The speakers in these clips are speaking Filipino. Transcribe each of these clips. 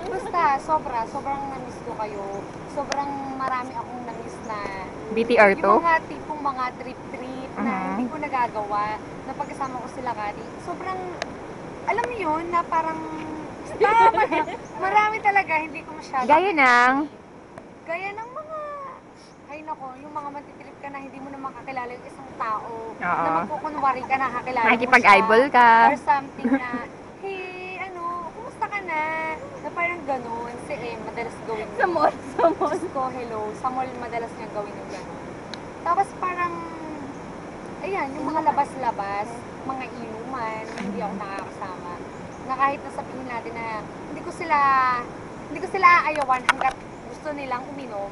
Basta, sobrang na-miss ko kayo. Sobrang marami akong na-miss na BTR to? yung mga tipong mga trip-trip na hindi ko nagagawa na pagkasama ko sila Kari. Sobrang, alam mo yun, na parang marami talaga, hindi ko masyado. Gaya ng? Gaya ng mga, ay nako, yung mga magtitrip ka na hindi mo na makakilala yung isang tao. Oo. Na magkukunwari ka na kakilala mo siya. Nakikipag-eyeball ka. Or something na, hey, ano, kumusta ka na? Na parang ganun. Si madalas gawin yun. Sa mall. Diyos ko, hello. Sa mall, madalas niya gawin yung ganun. Tapos parang, ayan, yung mga labas-labas, mga inuman, hindi ako nakakasama. Na kahit nasabihin natin na hindi ko sila aayawan hanggat gusto nilang uminom,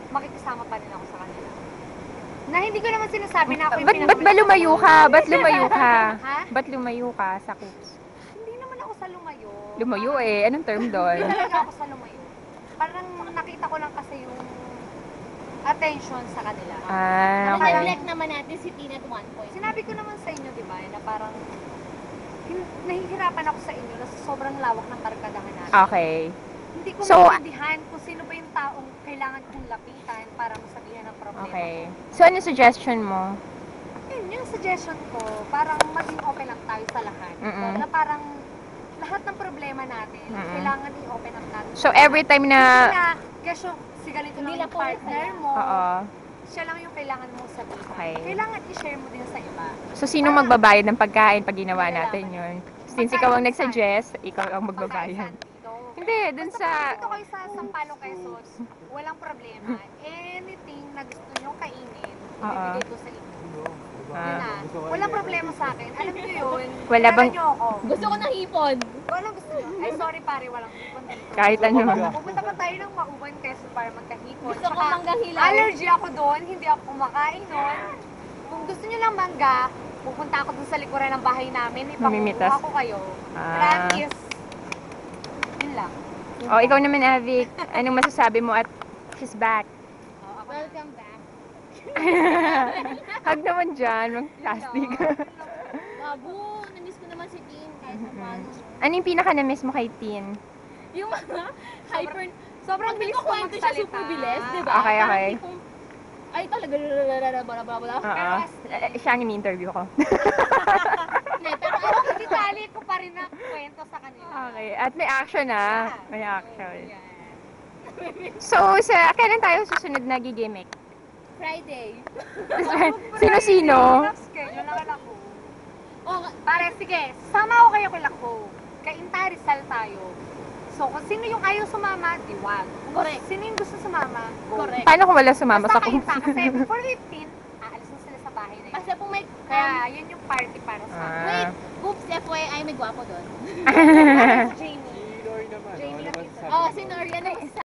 makikisama pa rin ako sa kanila. Na hindi ko naman sinasabi na ako yung Ba't ba lumayo ka? Ba't lumayo ka? Ha? Ba't lumayo ka sa Coops? Hindi naman ako sa lumayo. Lumayo eh. Anong term doon? Hindi talaga ako sa lumayo. Parang nakita ko lang kasi yung attention sa kanila. Ah, okay. Neglect naman natin si Tina at one point. Sinabi ko naman sa inyo, di ba, na parang nahihirapan ako sa inyo na sobrang lawak ng barkadahan natin. Okay. Hindi ko So, maintindihan kung sino ba yung taong kailangan kong lapitan para masabihan ng problema. Okay. So, ano suggestion mo? Yun, yung suggestion ko, parang maging open lang tayo sa lahat. Mm-mm. Na parang lahat ng problema natin, Mm-mm. kailangan i-open up natin. So, every time Hindi na... na, kasi si ganito Hindi lang lang yung partner mo, Oo. siya lang yung kailangan mong sabihin. Okay. Kailangan i-share mo din sa iba. So, sino magbabayad ng pagkain pag ginawa Hindi natin naman. yun? Since ikaw ang nag-suggest, ikaw ang magbabayad. Pagkain dito. Hindi, dun Basta sa... pag dito kayo sa Sampalo, Quezon, walang problema. Anything na gusto nyo kainin, ibibigay ko sa inyo. Yun na. Walang problema sa akin. Alam niyo yun. Wala bang- nyo ako. Gusto ko ng hipon. Walang gusto nyo. Ay, sorry pare, walang hipon dito. Kahit ano. Pupunta pa tayo ng Mauban, Quezon para magkahipon. Gusto ko Tsaka, manggang hilaw. allergy ako doon. Hindi ako kumakain doon. Kung gusto nyo lang mangga, pupunta ako dun sa likuran ng bahay namin. Mamimitas. Ipakukuha ko kayo. Ah. Promise. Yun lang. Oh, ikaw naman, Avic. Anong masasabi mo at she's back? Welcome back. Hug naman dyan, mag-plastic. Babu, namiss ko naman si Tin kahit sa paano. Ano yung pinaka-na-miss mo kay Tin? Yung mga hyper... Sobrang bilis ko kwento siya magsalita. super bilis, di ba? Okay, okay. Parang tipong, ay talaga, bala. Oo. Siya ang ini-interview ko. Hindi, pero Pero kitali ko pa rin na kwento sa kanila. Okay. At may action ah. May action. Yan. So, kailan tayo susunod na gigimik? Friday. Sino-sino? Schedule lang ako. Oh, Pare, sige, sama ko kayo kay Lako. Kay Intarisal tayo. So, kung sino yung ayaw sumama, di wag. Correct. Sino yung gusto sumama, go. Correct. Paano kung wala sumama Basta sa kayo Coops? kasi before 15, aalis na sila sa bahay na yun. kasi kung may... Kaya, yun yung party para sa akin. Wait, oops, FYI, may gwapo doon. Jamie. Si Lori naman. Jamie ano na ba pizza. sabi Oh, mo? si Norian ang isa.